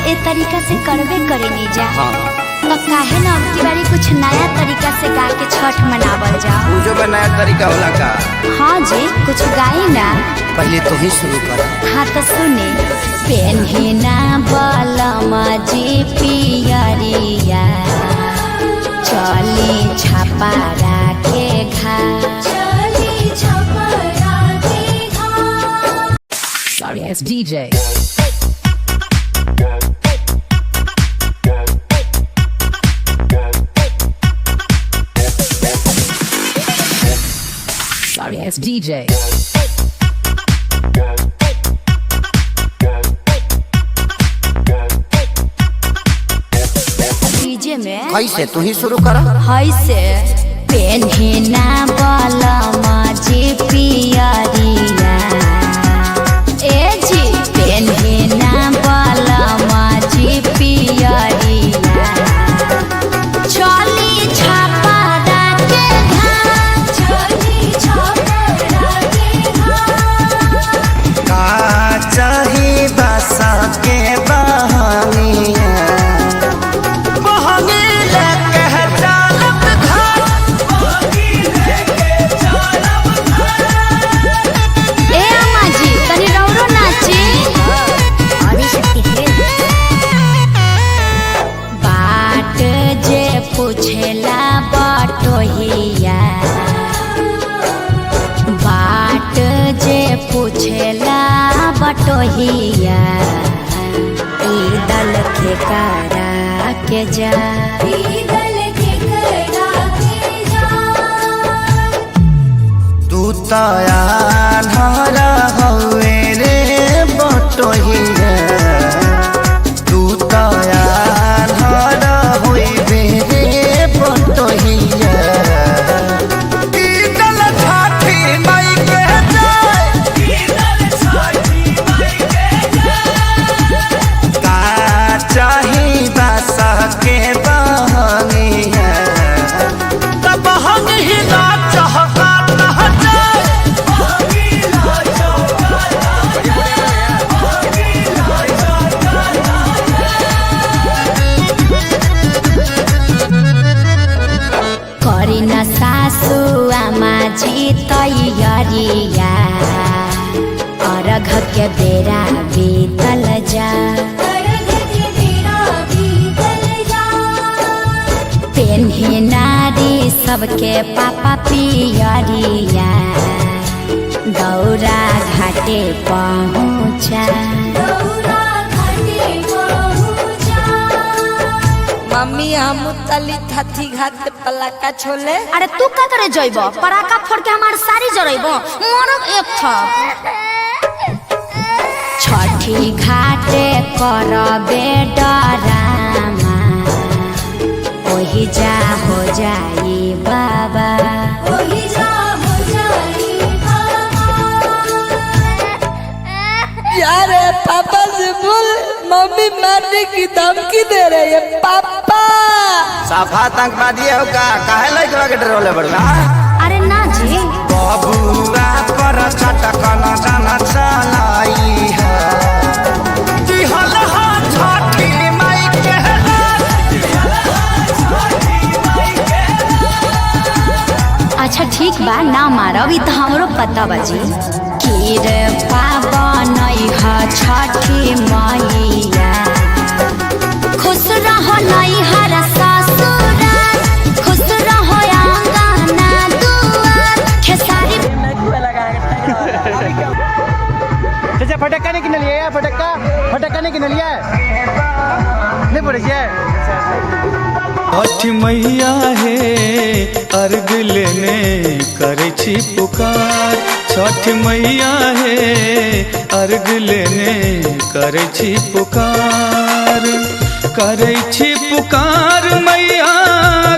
ए तरीका से करबे करेनी जा। हाँ। तो काहे ना अब की बारी कुछ नया तरीका से गा के छठ मनावल जाओ। पूजो में नया तरीका होला का? हाँ जी, कुछ गाई ना। पहले तो ही शुरू कर। हाँ तो सुने। पेन्हिना बलमा जी पियरिया, चली छपारा के घाट। Sorry, it's DJ. Sorry, it's DJ. DJ में कैसे तू ही शुरू कर? हाय से पेन्हिना बलमा जी पियरिया, ए जी पेन्हिना बलमा जी पियरिया, चली छपारा के घाट, चली छपारा के घाट। का चाही बसा के बहानिया, बहानी लेके चलब घाट, बहानी लेके चलब घाट। ए अम्मा जी तनी रौरो नाची। आदिशक्ति के बाट जे पूछेला बटोहिया, बाट जे पूछेला बटोहिया, ई दल के करा के जा, ई दल के करा के जा। तू तया धारा हवे रे बटोहिया, तू तया धारा होइबे रे बटोहिया। ई दल छाठी माई के जाय, ई दल छाठी माई के जाय। का चाही बसा के बहानिया, तब हम ही ना चाहता ना जाए। करी न सासु आमा जी तैयारिया, अर्घ के बेरा बीतल जा, पेन्ही नारी सबके पापा पियरिया, दौरा घाटे पहुँचा। मम्मी हम तली थथी घाट पलाका छोले। अरे तू का करे जइबो? पराका फोड़ के हमार सारी जरइबो, मरब एक था। छठी घाटे करबे डरामा, ओही जा हो जाई बाबा, ओही जा हो जाई यार पापा से बोल, मम्मी मारने की धमकी दे रही है। पापा साफा आतंकवादी हो का? काहे लइकवा के डरोले बड़का? अरे ना जी, बबुआ पर चटक न जाना चलाई है, जी हल हा छठी माई के अच्छा ठीक बा, ना मारब, ई तो हमरो पता बाजी। कीर पावन ह छठी मैया, खुश रहो नैहर ससुराल, खुश रहो आंगना दुआर। खेसारी चाचा फटक्का नहीं किन लिया? फटक्का नहीं किन लिया? नहीं पड़े छठ मैया हे अर्घ लेने करे छी पुकार, छठ मैया हे अर्घ लेने करे छी पुकार, करे छी पुकार मैया,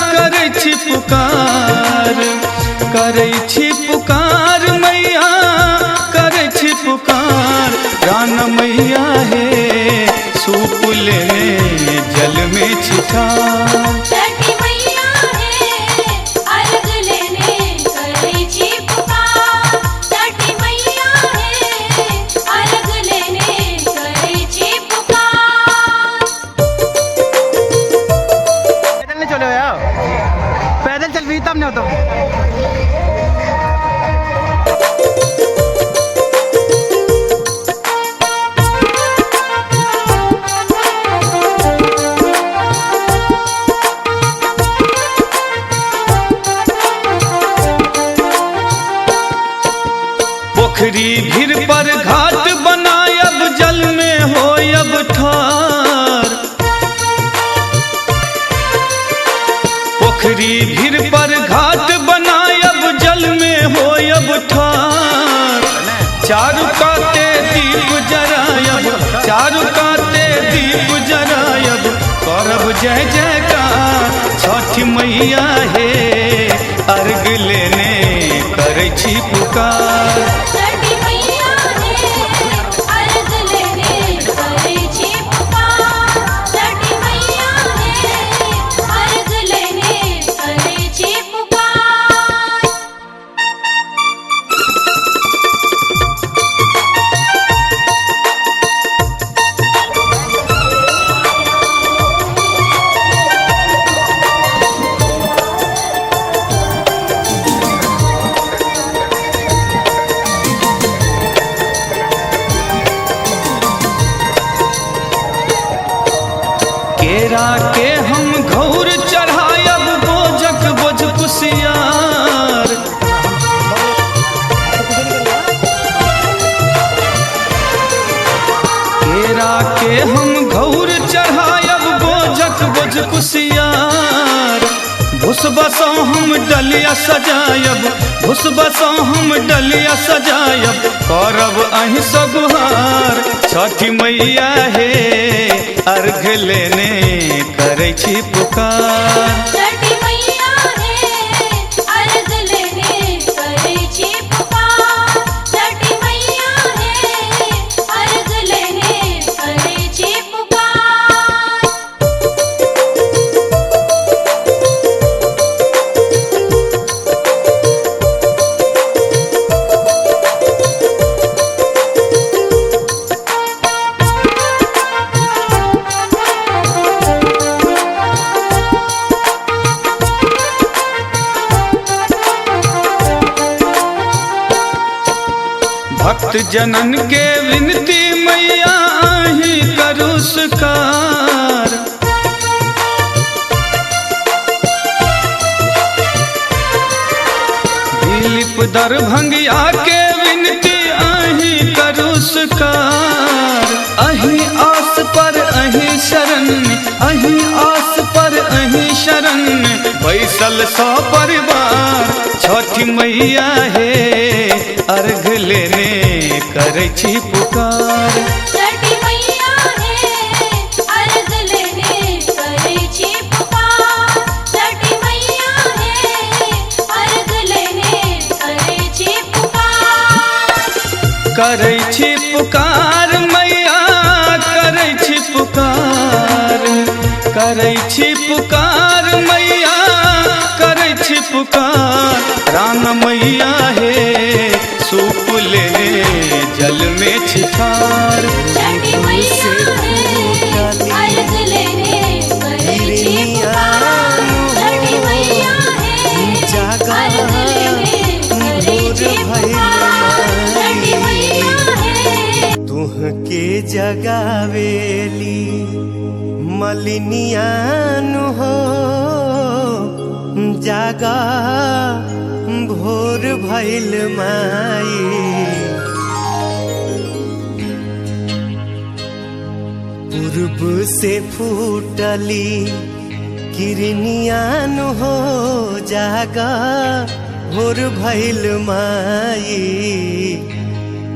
करे छी पुकार, करे छी पुकार मैया, करे छी पुकार। रान मैया हे सूप लेने जल में छिछार, जय जयकार छठ मैया हे अर्घ लेने करै छी पुकार। छठी मैया हे अर्घ लेने करै छी पुकार। छठी मैया हे अर्घ लेने करै छी पुकार। केरा के हम घौर चढ़ायब बोझक बोझ कुसियार। केरा के हम घौर चढ़ायब बोझक बोझ कुसियार। भुसबसों हम डलिया सजायब भुसबसों हम डलिया सजायब करब अहीं सगुहार। छठी मैया हे अर्घ लेने करै छी पुकार। छठी मैया हे अर्घ लेने करै छी पुकार। छठी मैया हे अर्घ लेने करै छी पुकार। भक्त जनन के विनती मैया ही करू स्वीकार। दिलीप दरभंगिया के विनती आही करू स्वीकार। अहीं आस पर अहीं शरण अहीं आस पर अहीं शरण बैसल सौ परिवार। छठी मैया हे अर्घ लेने करै छी पुकार। छठी मैया हे अर्घ लेने करै छी पुकार। छठी मैया हे अर्घ लेने करै छी पुकार। करै छी पुकार मैया करै छी पुकार। करै छी पुकार मैया करै छी पुकार। राम मैया हे सूप लेने जल में छिपार। छठी मैया हे अर्घ लेने करै छी पुकार। छठी मैया हे अर्घ लेने करै छी पुकार। छठी मैया हे तुहके जगावेली मलिनियान हो जागा भोर भइल माई। पूर्व से फूटली किरनियान हो जागा भोर भइल माई।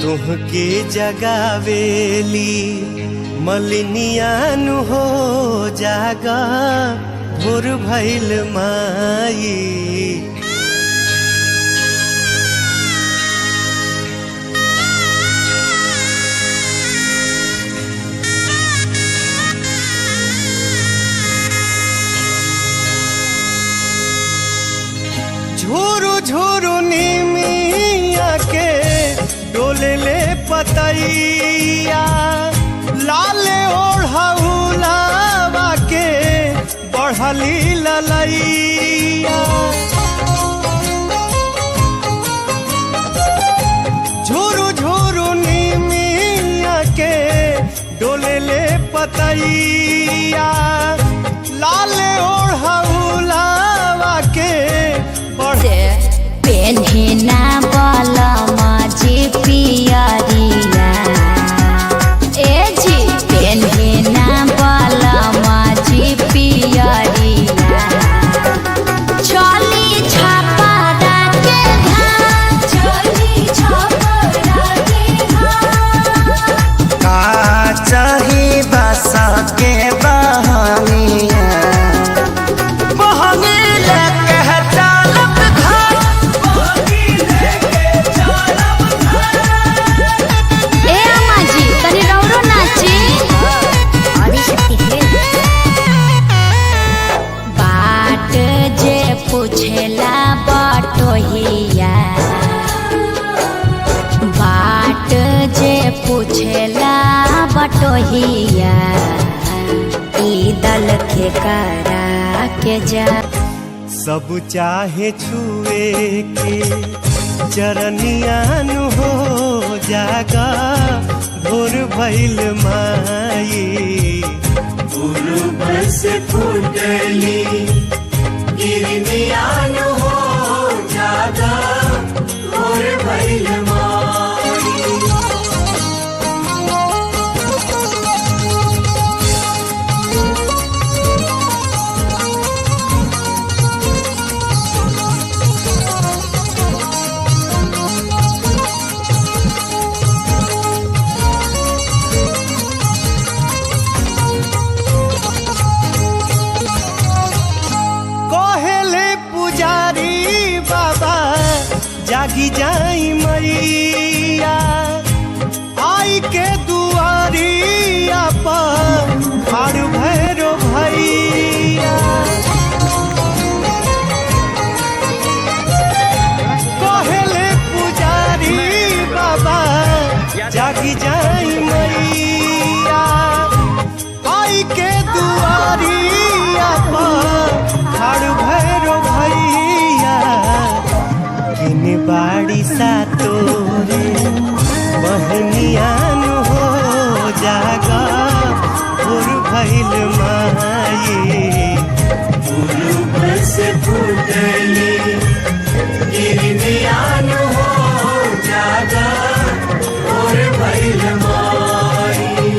तुहके जगावेली मलिनियान हो जागा भोर भइल माई। झूरू झूरू नीमिया के डोले ले पतैया। लाले ओढ़ौलावा के बढ़ली ललैया। झूरू झूरू नीमिया के डोले ले पतैया। लाले ओढ़ौलावा के पेन्हिना बलमा जी पियरिया। ए जी पेन्हिना बलमा जी पियरिया। चली छपरा के घाट। चली छपरा के घाट। का चाही बस के बहानिया मैया ई दल के करा के जा। सब चाहे छुए के चरनियान हो जागा भोर भइल माई। पूर्व से फूटली गिरनियान हो जागा भोर भइल माई। जागी जाई मैया आई के दुआरिया पर खाड़ भैरो भैया। कहले पुजारी बाबा जागी जाई मैया आई के दुआरिया पर खाड़ भैरो भैया। बाड़ी सा तोरे बहनियान हो जागा भोर भइल माई। पूर्व से फूटली गिरनियान हो जागा भोर भइल माई।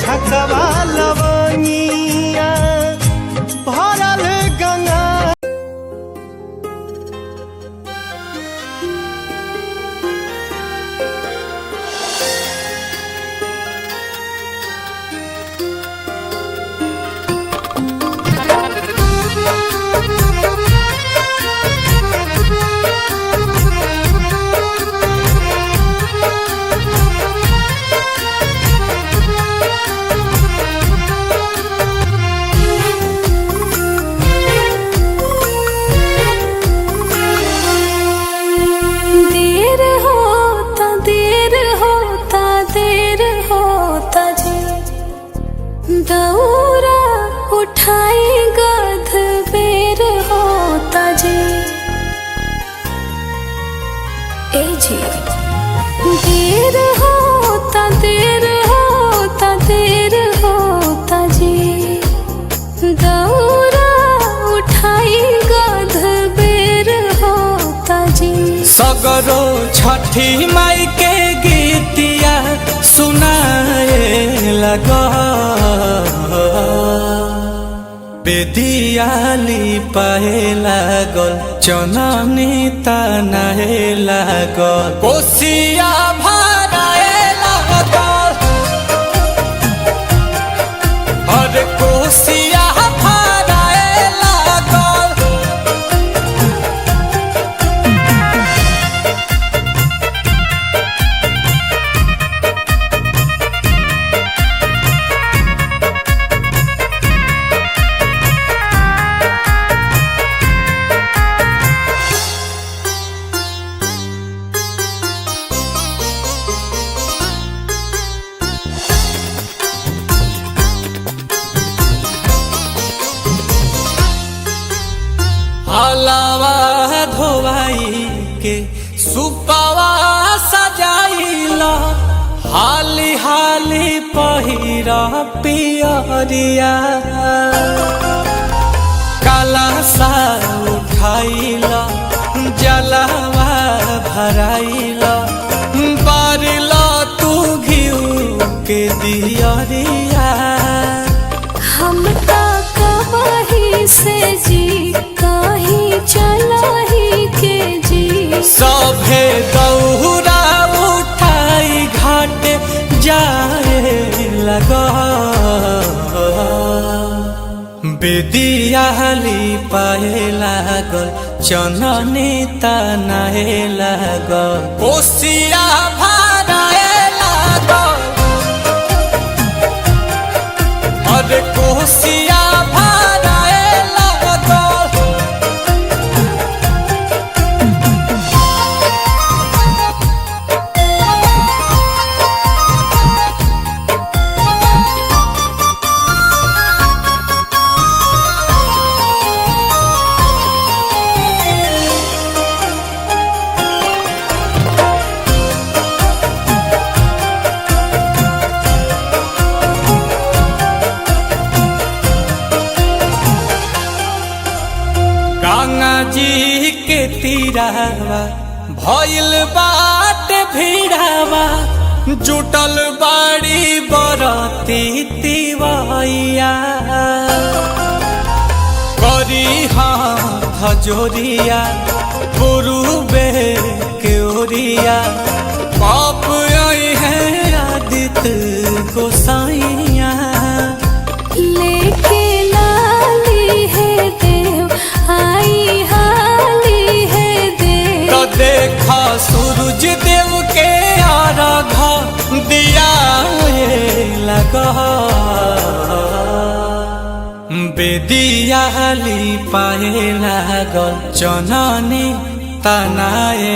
छकवा लवनिया भरल गंगा। दौरा उठाई गध बेर होता जी। ए जी देर होता देर होता देर होता जी। दौरा उठाई गध बेर होता जी। सगरो छठी माई के गीतिया सुनाए लगा बेदियाली पाए लागल चननी तनाए लागल कोसिया भराए लागल। अरे कोसिया भराए लागल। हलावा धोवाई के सुपावा सजाइला हाली हाली पहिरा पियरिया। काला सा उठाइला जलावा भराइला बारिला तू घिउ के दियरिया। हम तो कहीं से जी कहीं चला ही के जी। सभे दौरा उठाई घाट जाए लगा बेदियाली पाए लागल चननी तनाए लागल कोसिया भा जी के तीरावा भइल बाट भीड़ावा जुटल बाड़ी बरती तिवैया करी हाथ जोरिया पुरुबे के ओरिया पाप आई है आदित्य गोसाइया लेके लाली है देव आई हाली है देव तो देखा सूरज देव के आराधा दिया लगा बेदिया ली पाए लागल चननी तनाए